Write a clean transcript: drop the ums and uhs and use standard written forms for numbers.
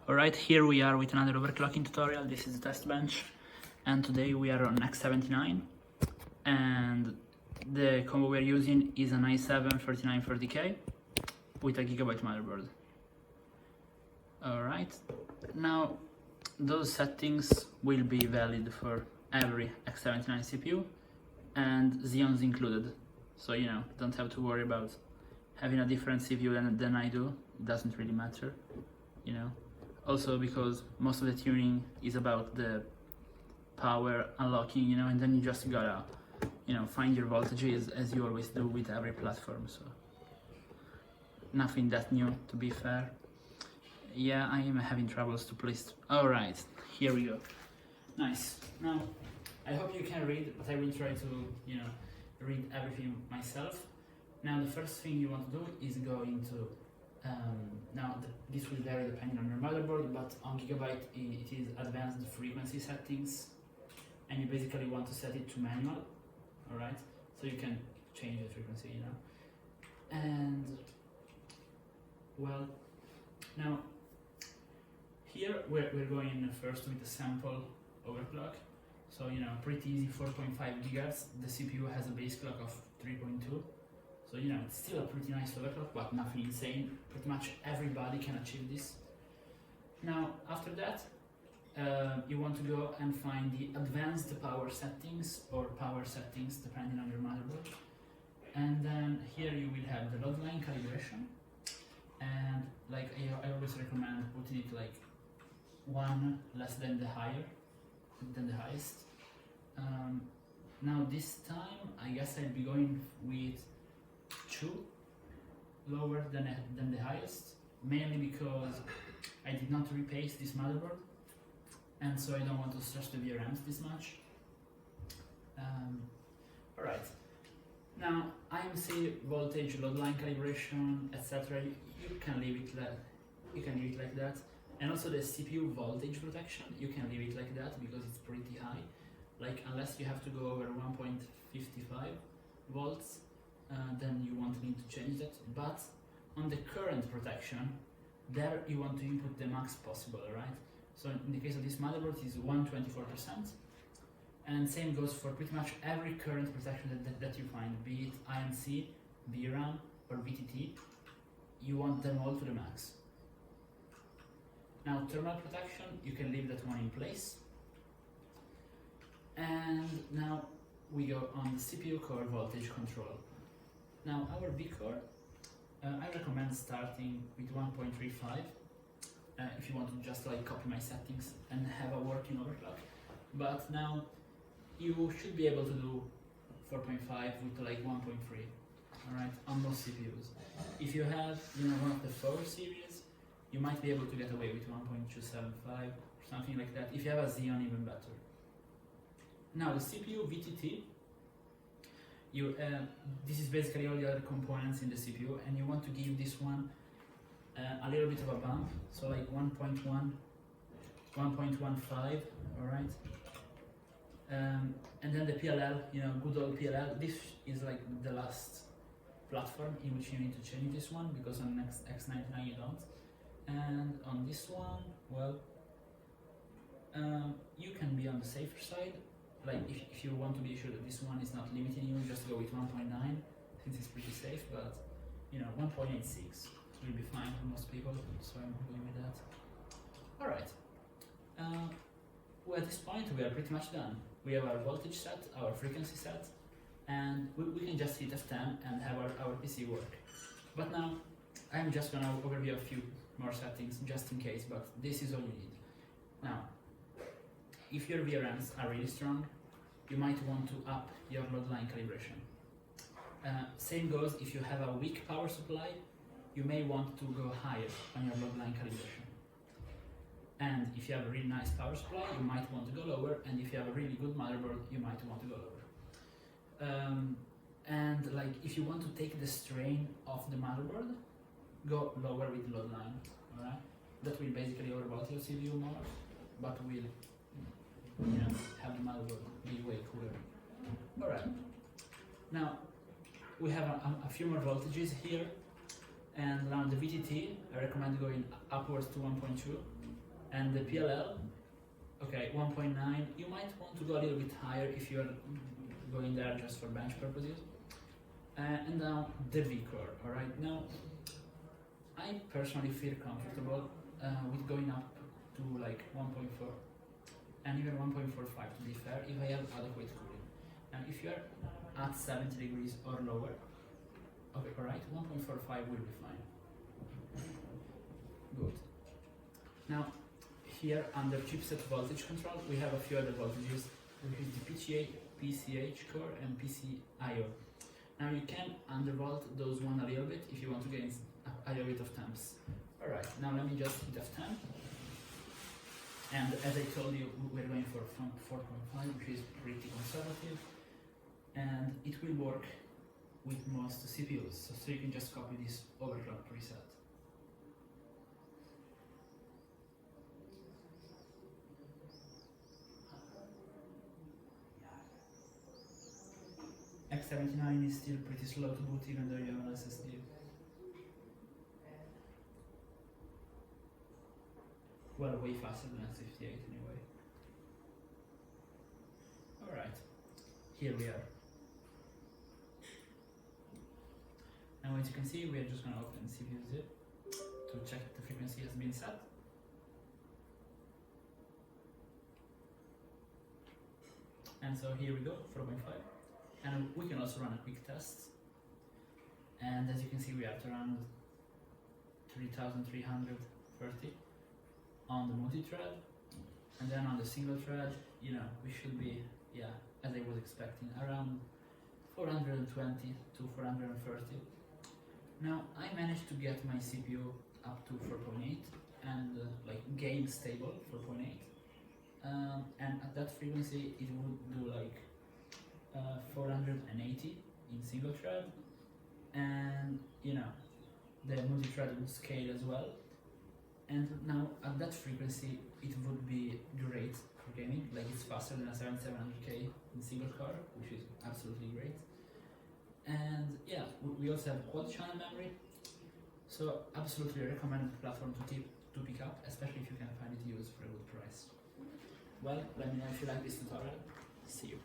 Alright, here we are with another overclocking tutorial. This is the test bench, and today we are on X79, and the combo we're using is an i7-3930K with a Gigabyte motherboard. Alright, now those settings will be valid for every X79 CPU, and Xeon's included, so don't have to worry about having a different CPU than I do. It doesn't really matter, Also because most of the tuning is about the power unlocking, and then you just gotta, find your voltages as you always do with every platform, so nothing that new, to be fair. Yeah, I am having troubles to place. Alright, here we go. Nice. Now, I hope you can read, but I will try to, read everything myself. Now, the first thing you want to do is go into this will vary depending on your motherboard, but on Gigabyte it is advanced frequency settings, and you basically want to set it to manual, alright? So you can change the frequency, And, well, now, here we're going first with the sample overclock. So, pretty easy, 4.5 GHz. The CPU has a base clock of 3.2. So, it's still a pretty nice overclock, but nothing insane. Pretty much everybody can achieve this. Now, after that, you want to go and find the advanced power settings, or power settings, depending on your motherboard. And then here you will have the load line calibration. And I always recommend putting it like one less than the highest. Now this time, I guess I'll be going with 2 lower than the highest, mainly because I did not repaste this motherboard, and so I don't want to stretch the VRMs this much. Alright, now IMC, voltage, load line calibration, etc. You can leave it like that, and also the CPU voltage protection, you can leave it like that because it's pretty high. Unless you have to go over 1.55 volts, then you won't need to change that. But on the current protection, there you want to input the max possible, right? So in the case of this motherboard, it is 124%, and same goes for pretty much every current protection that you find, be it INC, VRAM, or VTT. You want them all to the max. Now, thermal protection, you can leave that one in place. And now we go on the CPU core voltage control. Now, our B core, I recommend starting with 1.35 if you want to just copy my settings and have a working overclock. But now you should be able to do 4.5 with 1.3, alright, on most CPUs. If you have one of the 4 series, you might be able to get away with 1.275 or something like that. If you have a Xeon, even better. Now the CPU VTT, this is basically all the other components in the CPU, and you want to give this one a little bit of a bump, so 1.1, 1.15, alright? And then the PLL, good old PLL, this is the last platform in which you need to change this one, because on next X79 you don't. And on this one, well, you can be on the safer side. If you want to be sure that this one is not limiting you, just go with 1.9, since it's pretty safe, but 1.86 will be fine for most people, so I'm going with that. Alright, well, at this point we are pretty much done. We have our voltage set, our frequency set, and we can just hit F10 and have our PC work. But now, I'm just gonna overview a few more settings just in case, but this is all you need. Now, if your VRMs are really strong, you might want to up your load line calibration. Same goes if you have a weak power supply, you may want to go higher on your load line calibration. And if you have a really nice power supply, you might want to go lower, and if you have a really good motherboard, you might want to go lower. And if you want to take the strain off the motherboard, go lower with load line, alright? That will basically overvolt your CPU more, but will have the motherboard be way cooler. Alright, now we have a few more voltages here, And around the VTT, I recommend going upwards to 1.2, and the PLL, okay, 1.9. You might want to go a little bit higher if you're going there just for bench purposes. And now the V-core. Alright, now I personally feel comfortable with going up to like 1.4 and even 1.45 to be fair, if I have adequate cooling. Now if you're at 70 degrees or lower, okay, alright, 1.45 will be fine. Good. Now here under chipset voltage control, we have a few other voltages, which is the PCA, PCH core and PCIO. Now you can undervolt those one a little bit if you want to gain a higher bit of temps. Alright, now let me just hit F10. And as I told you, we're going for 4.5, which is pretty conservative. And it will work with most CPUs, so you can just copy this overclock preset. X79 is still pretty slow to boot even though you have an SSD. Well, way faster than X58 anyway. Alright, here we are. Now as you can see, we are just going to open CPU zip to check the frequency has been set. And so here we go, 4.5. And we can also run a quick test. And as you can see, we are at around 3,330 on the multi-thread. And then on the single thread, you know, we should be, yeah, as I was expecting, around 420 to 430. Now, I managed to get my CPU up to 4.8 and like game stable 4.8. And at that frequency, it would do like 480 in single thread, and you know, the multi-thread would scale as well. And now at that frequency, it would be great for gaming, like it's faster than a 7700K in single core, which is absolutely great. And yeah, we also have quad channel memory, so absolutely recommend the platform to pick up, especially if you can find it used for a good price. Well, let me know if you like this tutorial. See you.